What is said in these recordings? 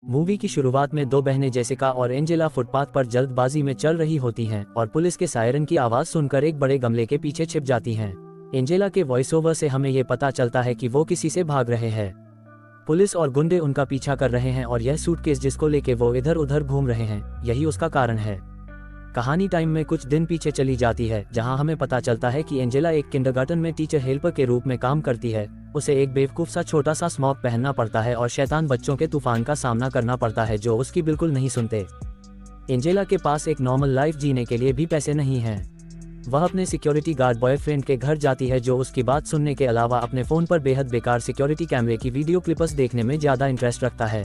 Movie की शुरुआत में दो बहनें जेसिका और एंजेला फुटपाथ पर जल्दबाजी में चल रही होती हैं और पुलिस के सायरन की आवाज सुनकर एक बड़े गमले के पीछे छिप जाती हैं। एंजेला के वॉइस ओवर से हमें ये पता चलता है कि वो किसी से भाग रहे हैं। पुलिस और गुंडे उनका पीछा कर रहे हैं और यह सूटकेस जिसको लेके वो इधर उधर घूम रहे हैं, यही उसका कारण है। कहानी टाइम में कुछ दिन पीछे चली जाती है, जहां हमें पता चलता है कि एंजेला एक किंडरगार्टन में टीचर हेल्पर के रूप में काम करती है। उसे एक बेवकूफ सा छोटा सा स्मॉक पहनना पड़ता है और शैतान बच्चों के तूफान का सामना करना पड़ता है जो उसकी बिल्कुल नहीं सुनते। एंजेला के पास एक नॉर्मल लाइफ जीने के लिए भी पैसे नहीं हैं। वह अपने सिक्योरिटी गार्ड बॉयफ्रेंड के घर जाती है जो उसकी बात सुनने के अलावा अपने फ़ोन पर बेहद बेकार सिक्योरिटी कैमरे की वीडियो क्लिप्स देखने में ज़्यादा इंटरेस्ट रखता है।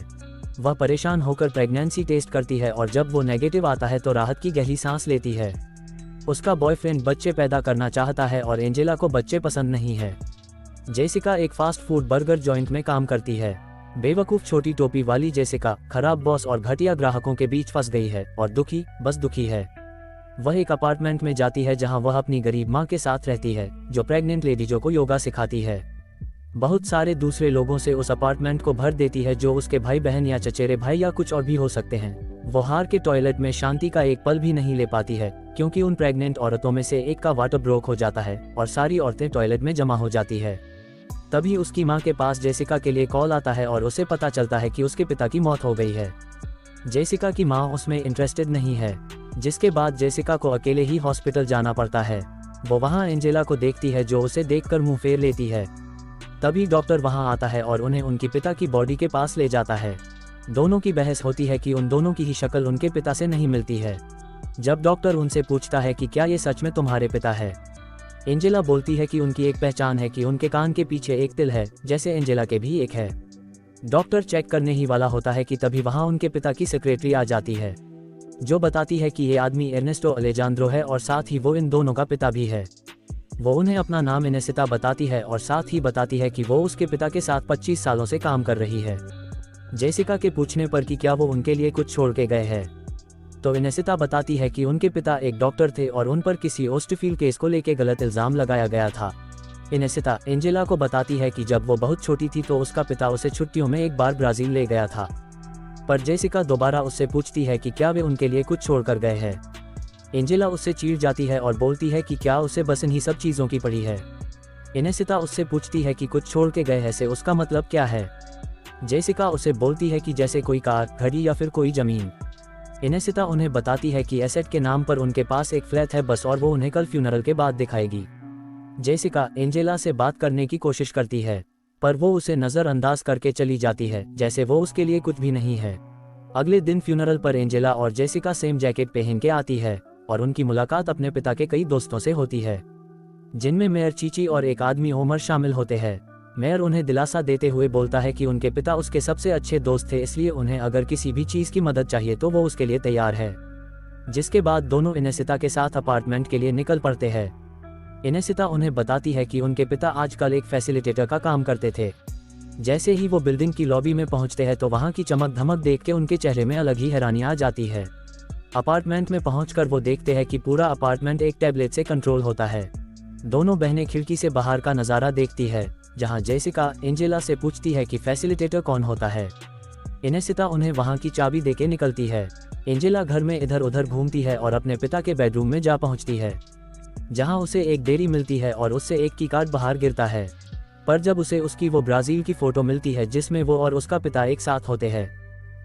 वह परेशान होकर प्रेगनेंसी टेस्ट करती है और जब वो नेगेटिव आता है तो राहत की गहरी सांस लेती है। उसका बॉयफ्रेंड बच्चे पैदा करना चाहता है और एंजेला को बच्चे पसंद नहीं है। जेसिका एक फास्ट फूड बर्गर जॉइंट में काम करती है। बेवकूफ़ छोटी टोपी वाली जेसिका खराब बॉस और घटिया ग्राहकों के बीच फंस गई है और बस दुखी है। वह एक अपार्टमेंट में जाती है जहां वह अपनी गरीब मां के साथ रहती है जो प्रेग्नेंट लेडीजों को योगा सिखाती है। बहुत सारे दूसरे लोगों से उस अपार्टमेंट को भर देती है जो उसके भाई बहन या चचेरे भाई या कुछ और भी हो सकते हैं। वो हार के टॉयलेट में शांति का एक पल भी नहीं ले पाती है क्योंकि उन प्रेग्नेंट औरतों में से एक का वाटर ब्रोक हो जाता है और सारी औरतें टॉयलेट में जमा हो जाती है। तभी उसकी मां के पास जेसिका के लिए कॉल आता है और उसे पता चलता है कि उसके पिता की मौत हो गई है। जेसिका की मां उसमें इंटरेस्टेड नहीं है, जिसके बाद जेसिका को अकेले ही हॉस्पिटल जाना पड़ता है। वो वहां एंजेला को देखती है जो उसे देखकर मुंह फेर लेती है। तभी डॉक्टर वहां आता है और उन्हें उनके पिता की बॉडी के पास ले जाता है। दोनों की बहस होती है कि उन दोनों की ही शक्ल उनके पिता से नहीं मिलती है। जब डॉक्टर उनसे पूछता है कि क्या ये सच में तुम्हारे पिता है, एंजेला बोलती है कि उनकी एक पहचान है कि उनके कान के पीछे एक तिल है, जैसे एंजेला के भी एक है। डॉक्टर चेक करने ही वाला होता है कि तभी वहां उनके पिता की सेक्रेटरी आ जाती है जो बताती है कि ये आदमी एर्नेस्टो अलेजांद्रो है और साथ ही वो इन दोनों का पिता भी है। वो उन्हें अपना नाम इनेसिता बताती है और साथ ही बताती है कि वो उसके पिता के साथ 25 सालों से काम कर रही है। जेसिका के पूछने पर कि क्या वो उनके लिए कुछ छोड़ के गए हैं, तो इनेसिता बताती है कि उनके पिता एक डॉक्टर थे और उन पर किसी ओस्टफील्ड केस को लेकर गलत इल्जाम लगाया गया था। इनेसिता एंजेला को बताती है कि जब वो बहुत छोटी थी तो उसका पिता उसे छुट्टियों में एक बार ब्राजील ले गया था, पर जेसिका दोबारा उससे पूछती है कि क्या वे उनके लिए कुछ छोड़ कर गए हैं। एंजेला उससे चिढ़ जाती है और बोलती है कि क्या उसे बस इन्हीं सब चीज़ों की पड़ी है। इनेसिता उससे पूछती है कि कुछ छोड़ के गए हैं से उसका मतलब क्या है। जेसिका उसे बोलती है कि जैसे कोई कार, घड़ी या फिर कोई ज़मीन। इनेसिता उन्हें बताती है कि एसेट के नाम पर उनके पास एक फ्लैट है बस, और वो उन्हें कल फ्यूनरल के बाद दिखाएगी। जेसिका एंजेला से बात करने की कोशिश करती है पर वो उसे नज़रअंदाज करके चली जाती है, जैसे वो उसके लिए कुछ भी नहीं है। अगले दिन फ्यूनरल पर एंजेला और जेसिका सेम जैकेट पहन के आती है और उनकी मुलाकात अपने पिता के कई दोस्तों से होती है, जिनमें मेयर चीची और एक आदमी ओमर शामिल होते हैं। मेयर उन्हें दिलासा देते हुए बोलता है कि उनके पिता उसके सबसे अच्छे दोस्त थे, इसलिए उन्हें अगर किसी भी चीज़ की मदद चाहिए तो वो उसके लिए तैयार है। जिसके बाद दोनों इनेसिता के साथ अपार्टमेंट के लिए निकल पड़ते हैं। इनेसिता उन्हें बताती है कि उनके पिता आजकल एक फैसिलिटेटर का काम करते थे। जैसे ही वो बिल्डिंग की लॉबी में पहुंचते हैं तो वहां की चमक धमक देख के उनके चेहरे में अलग ही हैरानी आ जाती है। अपार्टमेंट में पहुंचकर वो देखते हैं कि पूरा अपार्टमेंट एक टैबलेट से कंट्रोल होता है। दोनों बहनें खिड़की से बाहर का नज़ारा देखती है, जहां जेसिका एंजेला से पूछती है कि फैसिलिटेटर कौन होता है। इनेसिता उन्हें वहां की चाबी देके निकलती है। एंजेला घर में इधर उधर घूमती है और अपने पिता के बेडरूम में जा पहुंचती है, जहां उसे एक डेयरी मिलती है और उससे एक की कार्ड बाहर गिरता है। पर जब उसे उसकी वो ब्राज़ील की फ़ोटो मिलती है जिसमें वो और उसका पिता एक साथ होते हैं,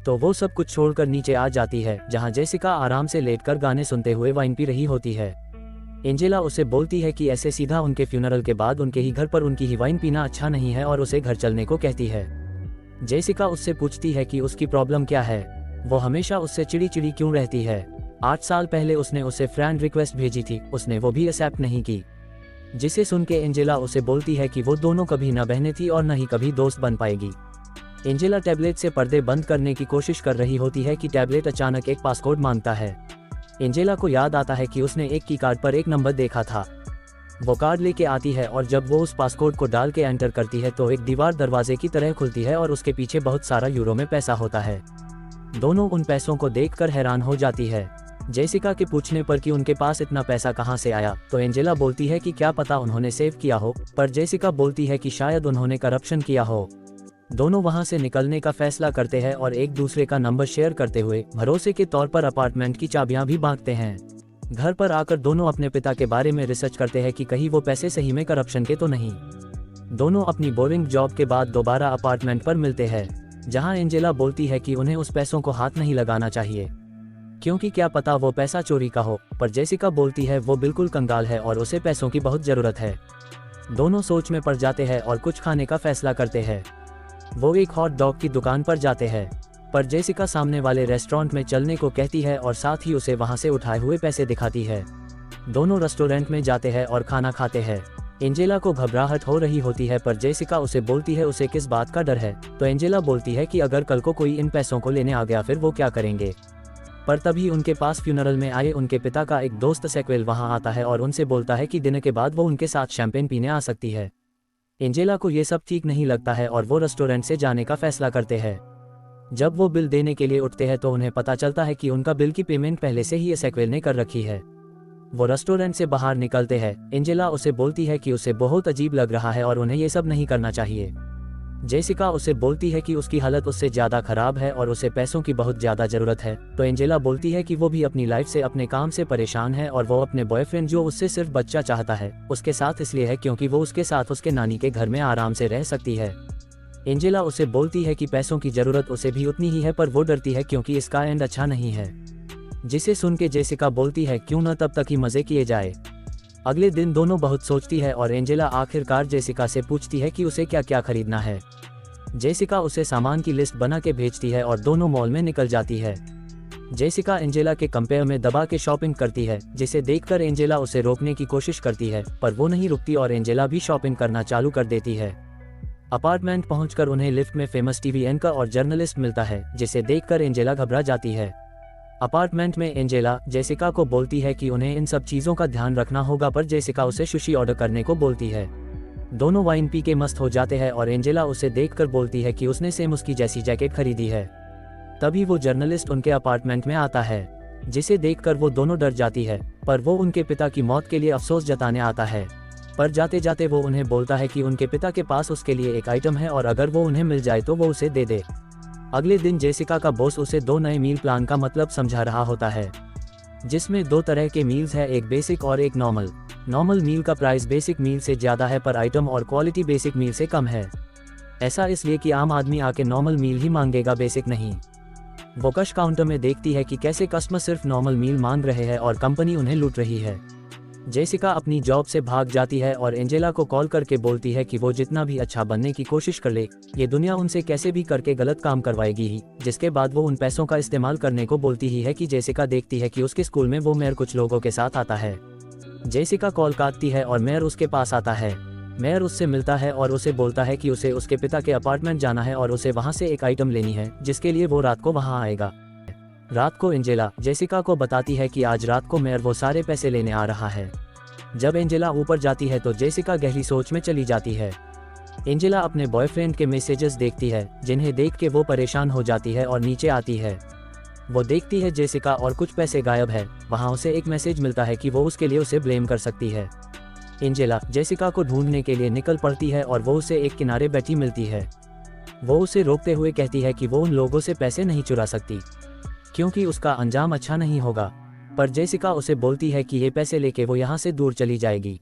तो वो सब कुछ छोड़कर नीचे आ जाती है, जहां जेसिका आराम से लेटकर गाने सुनते हुए वाइन पी रही होती है। एंजेला उसे बोलती है कि ऐसे सीधा उनके फ्यूनरल के बाद उनके ही घर पर उनकी ही वाइन पीना अच्छा नहीं है और उसे घर चलने को कहती है। जेसिका उससे पूछती है कि उसकी प्रॉब्लम क्या है, वो हमेशा उससे चिड़ी चिड़ी क्यों रहती है। 8 साल पहले उसने उसे फ्रेंड रिक्वेस्ट भेजी थी, उसने वो भी एक्सेप्ट नहीं की। जिसे सुन के एंजेला उसे बोलती है कि वो दोनों कभी ना बहनें थी और न ही कभी दोस्त बन पाएगी। एंजेला टैबलेट से पर्दे बंद करने की कोशिश कर रही होती है कि टैबलेट अचानक एक पासकोड मांगता है। एंजेला को याद आता है कि उसने एक की कार्ड पर एक नंबर देखा था। वो कार्ड लेके आती है और जब वो उस पासकोड को डाल के एंटर करती है तो एक दीवार दरवाजे की तरह खुलती है और उसके पीछे बहुत सारा यूरो में पैसा होता है। दोनों उन पैसों को देखकर हैरान हो जाती है। जेसिका के पूछने पर कि उनके पास इतना पैसा कहां से आया, तो एंजेला बोलती है कि क्या पता उन्होंने सेव किया हो, पर जेसिका बोलती है कि शायद उन्होंने करप्शन किया हो। दोनों वहां से निकलने का फैसला करते हैं और एक दूसरे का नंबर शेयर करते हुए भरोसे के तौर पर अपार्टमेंट की चाबियां भी बांटते हैं। घर पर आकर दोनों अपने पिता के बारे में रिसर्च करते हैं कि कहीं वो पैसे सही में करप्शन के तो नहीं। दोनों अपनी बोरिंग जॉब के बाद दोबारा अपार्टमेंट पर मिलते हैं, जहां एंजेला बोलती है कि उन्हें उस पैसों को हाथ नहीं लगाना चाहिए, क्योंकि क्या पता वो पैसा चोरी का हो। पर जेसिका बोलती है वो बिल्कुल कंगाल है और उसे पैसों की बहुत ज़रूरत है। दोनों सोच में पड़ जाते हैं और कुछ खाने का फैसला करते हैं। वो एक हॉट डॉग की दुकान पर जाते हैं, पर जेसिका सामने वाले रेस्टोरेंट में चलने को कहती है और साथ ही उसे वहां से उठाए हुए पैसे दिखाती है। दोनों रेस्टोरेंट में जाते हैं और खाना खाते हैं। एंजेला को घबराहट हो रही होती है, पर जेसिका उसे बोलती है उसे किस बात का डर है। तो एंजेला बोलती है कि अगर कल को कोई इन पैसों को लेने आ गया फिर वो क्या करेंगे। पर तभी उनके पास फ्यूनरल में आए उनके पिता का एक दोस्त सैक्वेल वहां आता है और उनसे बोलता है कि डिनर के बाद वो उनके साथ शैंपेन पीने आ सकती है। एंजेला को ये सब ठीक नहीं लगता है और वो रेस्टोरेंट से जाने का फैसला करते हैं। जब वो बिल देने के लिए उठते हैं तो उन्हें पता चलता है कि उनका बिल की पेमेंट पहले से ही सैक्वेल ने कर रखी है। वो रेस्टोरेंट से बाहर निकलते हैं। एंजेला उसे बोलती है कि उसे बहुत अजीब लग रहा है और उन्हें ये सब नहीं करना चाहिए। जेसिका उसे बोलती है कि उसकी हालत उससे ज़्यादा खराब है और उसे पैसों की बहुत ज़्यादा ज़रूरत है। तो एंजेला बोलती है कि वो भी अपनी लाइफ से अपने काम से परेशान है और वो अपने बॉयफ्रेंड जो उससे सिर्फ बच्चा चाहता है उसके साथ इसलिए है क्योंकि वो उसके साथ उसके नानी के घर में आराम से रह सकती है। एंजेला उसे बोलती है कि पैसों की ज़रूरत उसे भी उतनी ही है, पर वो डरती है क्योंकि इसका एंड अच्छा नहीं है। जिसे सुन के जेसिका बोलती है क्यों न तब तक ही मज़े किए जाए। अगले दिन दोनों बहुत सोचती है और एंजेला आखिरकार जेसिका से पूछती है कि उसे क्या क्या खरीदना है। जेसिका उसे सामान की लिस्ट बना के भेजती है और दोनों मॉल में निकल जाती है। जेसिका एंजेला के कंपेयर में दबा के शॉपिंग करती है, जिसे देखकर एंजेला उसे रोकने की कोशिश करती है, पर वो नहीं रुकती और एंजेला भी शॉपिंग करना चालू कर देती है। अपार्टमेंट पहुंचकर उन्हें लिफ्ट में फेमस टीवी एंकर और जर्नलिस्ट मिलता है, जिसे देखकर एंजेला घबरा जाती है। अपार्टमेंट में एंजेला जेसिका को बोलती है कि उन्हें इन सब चीज़ों का ध्यान रखना होगा, पर जेसिका उसे सुशी ऑर्डर करने को बोलती है। दोनों वाइन पी के मस्त हो जाते हैं और एंजेला उसे देखकर बोलती है कि उसने सेम उसकी जैसी जैकेट खरीदी है। तभी वो जर्नलिस्ट उनके अपार्टमेंट में आता है, जिसे देखकर वो दोनों डर जाती है, पर वो उनके पिता की मौत के लिए अफसोस जताने आता है। पर जाते जाते वो उन्हें बोलता है कि उनके पिता के पास उसके लिए एक आइटम है और अगर वो उन्हें मिल जाए तो वो उसे दे दे। अगले दिन जेसिका का बॉस उसे 2 नए मील प्लान का मतलब समझा रहा होता है, जिसमें 2 तरह के मील्स है, एक बेसिक और एक नॉर्मल। नॉर्मल मील का प्राइस बेसिक मील से ज़्यादा है, पर आइटम और क्वालिटी बेसिक मील से कम है। ऐसा इसलिए कि आम आदमी आके नॉर्मल मील ही मांगेगा, बेसिक नहीं। वो कैश काउंटर में देखती है कि कैसे कस्टमर सिर्फ नॉर्मल मील मांग रहे हैं और कंपनी उन्हें लूट रही है। जेसिका अपनी जॉब से भाग जाती है और एंजेला को कॉल करके बोलती है कि वो जितना भी अच्छा बनने की कोशिश कर ले, ये दुनिया उनसे कैसे भी करके गलत काम करवाएगी ही। जिसके बाद वो उन पैसों का इस्तेमाल करने को बोलती ही है कि जेसिका देखती है कि उसके स्कूल में वो मेयर कुछ लोगों के साथ आता है। जेसिका कॉल काटती है और मेयर उसके पास आता है। मेयर उससे मिलता है और उसे बोलता है कि उसे उसके पिता के अपार्टमेंट जाना है और उसे वहाँ से एक आइटम लेनी है, जिसके लिए वो रात को वहाँ आएगा। रात को एंजेला जेसिका को बताती है कि आज रात को मेयर वो सारे पैसे लेने आ रहा है। जब एंजेला ऊपर जाती है तो जेसिका गहरी सोच में चली जाती है। एंजेला अपने बॉयफ्रेंड के मैसेजेस देखती है, जिन्हें देख के वो परेशान हो जाती है और नीचे आती है। वो देखती है जेसिका और कुछ पैसे गायब है। वहाँ उसे एक मैसेज मिलता है कि वो उसके लिए उसे ब्लेम कर सकती है। एंजेला जेसिका को ढूंढने के लिए निकल पड़ती है और वो उसे एक किनारे बैठी मिलती है। वो उसे रोकते हुए कहती है कि वो उन लोगों से पैसे नहीं चुरा सकती, क्योंकि उसका अंजाम अच्छा नहीं होगा। पर जेसिका उसे बोलती है कि ये पैसे लेके वो यहाँ से दूर चली जाएगी,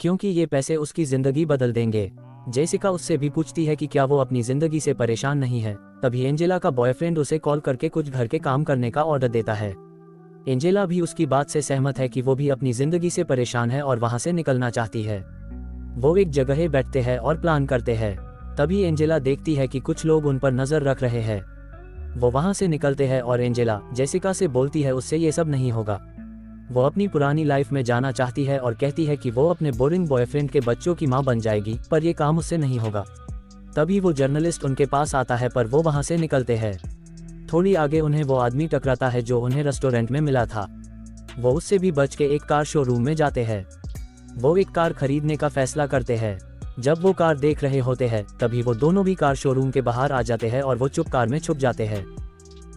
क्योंकि ये पैसे उसकी ज़िंदगी बदल देंगे। जेसिका उससे भी पूछती है कि क्या वो अपनी ज़िंदगी से परेशान नहीं है। तभी एंजेला का बॉयफ्रेंड उसे कॉल करके कुछ घर के काम करने का ऑर्डर देता है। एंजेला भी उसकी बात से सहमत है कि वो भी अपनी ज़िंदगी से परेशान है और वहाँ से निकलना चाहती है। वो एक जगह बैठते हैं और प्लान करते हैं। तभी एंजेला देखती है कि कुछ लोग उन पर नज़र रख रहे हैं। वो वहाँ से निकलते हैं और एंजेला जेसिका से बोलती है उससे ये सब नहीं होगा। वो अपनी पुरानी लाइफ में जाना चाहती है और कहती है कि वो अपने बोरिंग बॉयफ्रेंड के बच्चों की माँ बन जाएगी, पर ये काम उससे नहीं होगा। तभी वो जर्नलिस्ट उनके पास आता है, पर वो वहाँ से निकलते हैं। थोड़ी आगे उन्हें वो आदमी टकराता है जो उन्हें रेस्टोरेंट में मिला था। वो उससे भी बच के एक कार शोरूम में जाते हैं। वो एक कार खरीदने का फैसला करते हैं। जब वो कार देख रहे होते हैं तभी वो दोनों भी कार शोरूम के बाहर आ जाते हैं और वो चुप कार में छुप जाते हैं।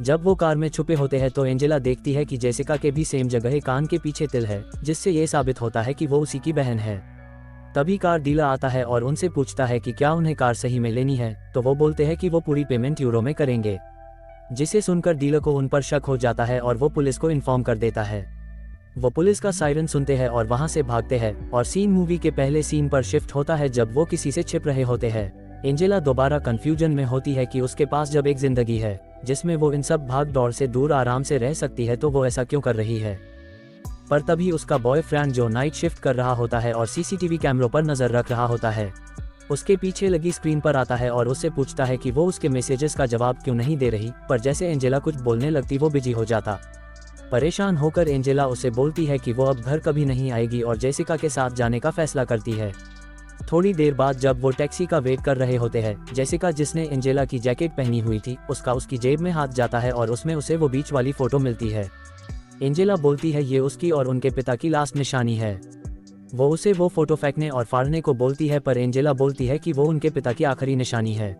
जब वो कार में छुपे होते हैं तो एंजेला देखती है कि जेसिका के भी सेम जगह कान के पीछे तिल है, जिससे ये साबित होता है कि वो उसी की बहन है। तभी कार डीलर आता है और उनसे पूछता है कि क्या उन्हें कार सही में लेनी है, तो वो बोलते हैं कि वो पूरी पेमेंट यूरो में करेंगे, जिसे सुनकर डीलर को उन पर शक हो जाता है और वो पुलिस को इन्फॉर्म कर देता है। वो पुलिस का सायरन सुनते हैं और वहां से भागते हैं और सीन मूवी के पहले सीन पर शिफ्ट होता है जब वो किसी से छिप रहे होते हैं। एंजेला दोबारा कंफ्यूजन में होती है कि उसके पास जब एक जिंदगी है जिसमें वो इन सब भाग दौड़ से दूर आराम से रह सकती है तो वो ऐसा क्यों कर रही है। पर तभी उसका बॉयफ्रेंड जो नाइट शिफ्ट कर रहा होता है और सीसीटीवी कैमरों पर नजर रख रहा होता है, उसके पीछे लगी स्क्रीन पर आता है और उससे पूछता है कि वो उसके मैसेजेस का जवाब क्यों नहीं दे रही, पर जैसे एंजेला कुछ बोलने लगती वो बिजी हो जाता। परेशान होकर एंजेला उसे बोलती है कि वो अब घर कभी नहीं आएगी और जेसिका के साथ जाने का फैसला करती है। थोड़ी देर बाद जब वो टैक्सी का वेट कर रहे होते हैं, जेसिका जिसने एंजेला की जैकेट पहनी हुई थी उसकी जेब में हाथ जाता है और उसमें उसे वो बीच वाली फोटो मिलती है। एंजेला बोलती है ये उसकी और उनके पिता की लास्ट निशानी है। वो उसे वो फोटो फेंकने और फाड़ने को बोलती है, पर एंजेला बोलती है कि वो उनके पिता की आखिरी निशानी है।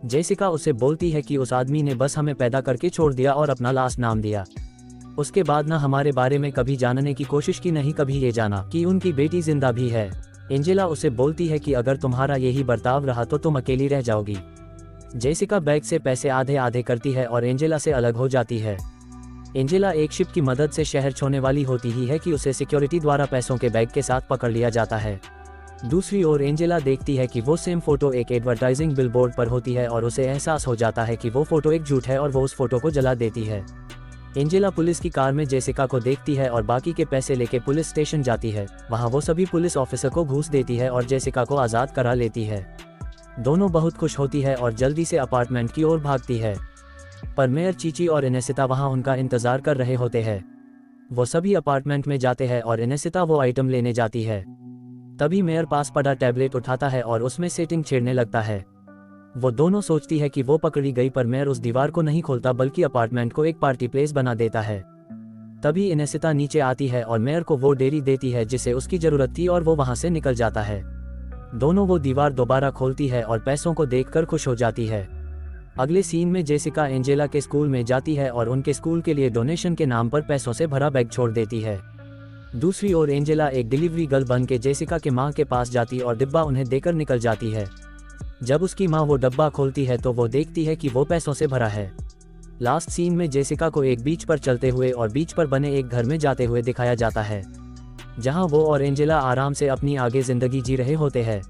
जेसिका उसे बोलती है कि उस आदमी ने बस हमें पैदा करके छोड़ दिया और अपना लास्ट नाम दिया। उसके बाद ना हमारे बारे में कभी जानने की कोशिश की, नहीं कभी ये जाना कि उनकी बेटी जिंदा भी है। एंजेला उसे बोलती है कि अगर तुम्हारा यही बर्ताव रहा तो तुम अकेली रह जाओगी। जेसिका बैग से पैसे आधे आधे करती है और एंजेला से अलग हो जाती है। एंजेला एक शिप की मदद से शहर छोड़ने वाली होती ही है कि उसे सिक्योरिटी द्वारा पैसों के बैग के साथ पकड़ लिया जाता है। दूसरी ओर एंजेला देखती है कि वो सेम फोटो एक एडवर्टाइजिंग बिलबोर्ड पर होती है और उसे एहसास हो जाता है कि वो फोटो एक झूठ है और वो उस फोटो को जला देती है। एंजेला पुलिस की कार में जेसिका को देखती है और बाकी के पैसे लेके पुलिस स्टेशन जाती है। वहां वो सभी पुलिस ऑफिसर को घूस देती है और जेसिका को आज़ाद करा लेती है। दोनों बहुत खुश होती है और जल्दी से अपार्टमेंट की ओर भागती है, पर मेयर चीची और इनेसिता वहां उनका इंतजार कर रहे होते हैं। वो सभी अपार्टमेंट में जाते हैं और इनेसिता वो आइटम लेने जाती है। तभी मेयर पास पड़ा टैबलेट उठाता है और उसमें सेटिंग छेड़ने लगता है। वो दोनों सोचती है कि वो पकड़ी गई, पर मेयर उस दीवार को नहीं खोलता बल्कि अपार्टमेंट को एक पार्टी प्लेस बना देता है। तभी इनेसिता नीचे आती है और मेयर को वो डेयरी देती है जिसे उसकी जरूरत थी और वो वहां से निकल जाता है। दोनों वो दीवार दोबारा खोलती है और पैसों को देखकर खुश हो जाती है। अगले सीन में जेसिका एंजेला के स्कूल में जाती है और उनके स्कूल के लिए डोनेशन के नाम पर पैसों से भरा बैग छोड़ देती है। दूसरी ओर एंजेला एक डिलीवरी गर्ल बन के जेसिका के माँ के पास जाती और डिब्बा उन्हें देकर निकल जाती है। जब उसकी माँ वो डब्बा खोलती है तो वो देखती है कि वो पैसों से भरा है। लास्ट सीन में जेसिका को एक बीच पर चलते हुए और बीच पर बने एक घर में जाते हुए दिखाया जाता है, जहां वो और एंजेला आराम से अपनी आगे जिंदगी जी रहे होते हैं।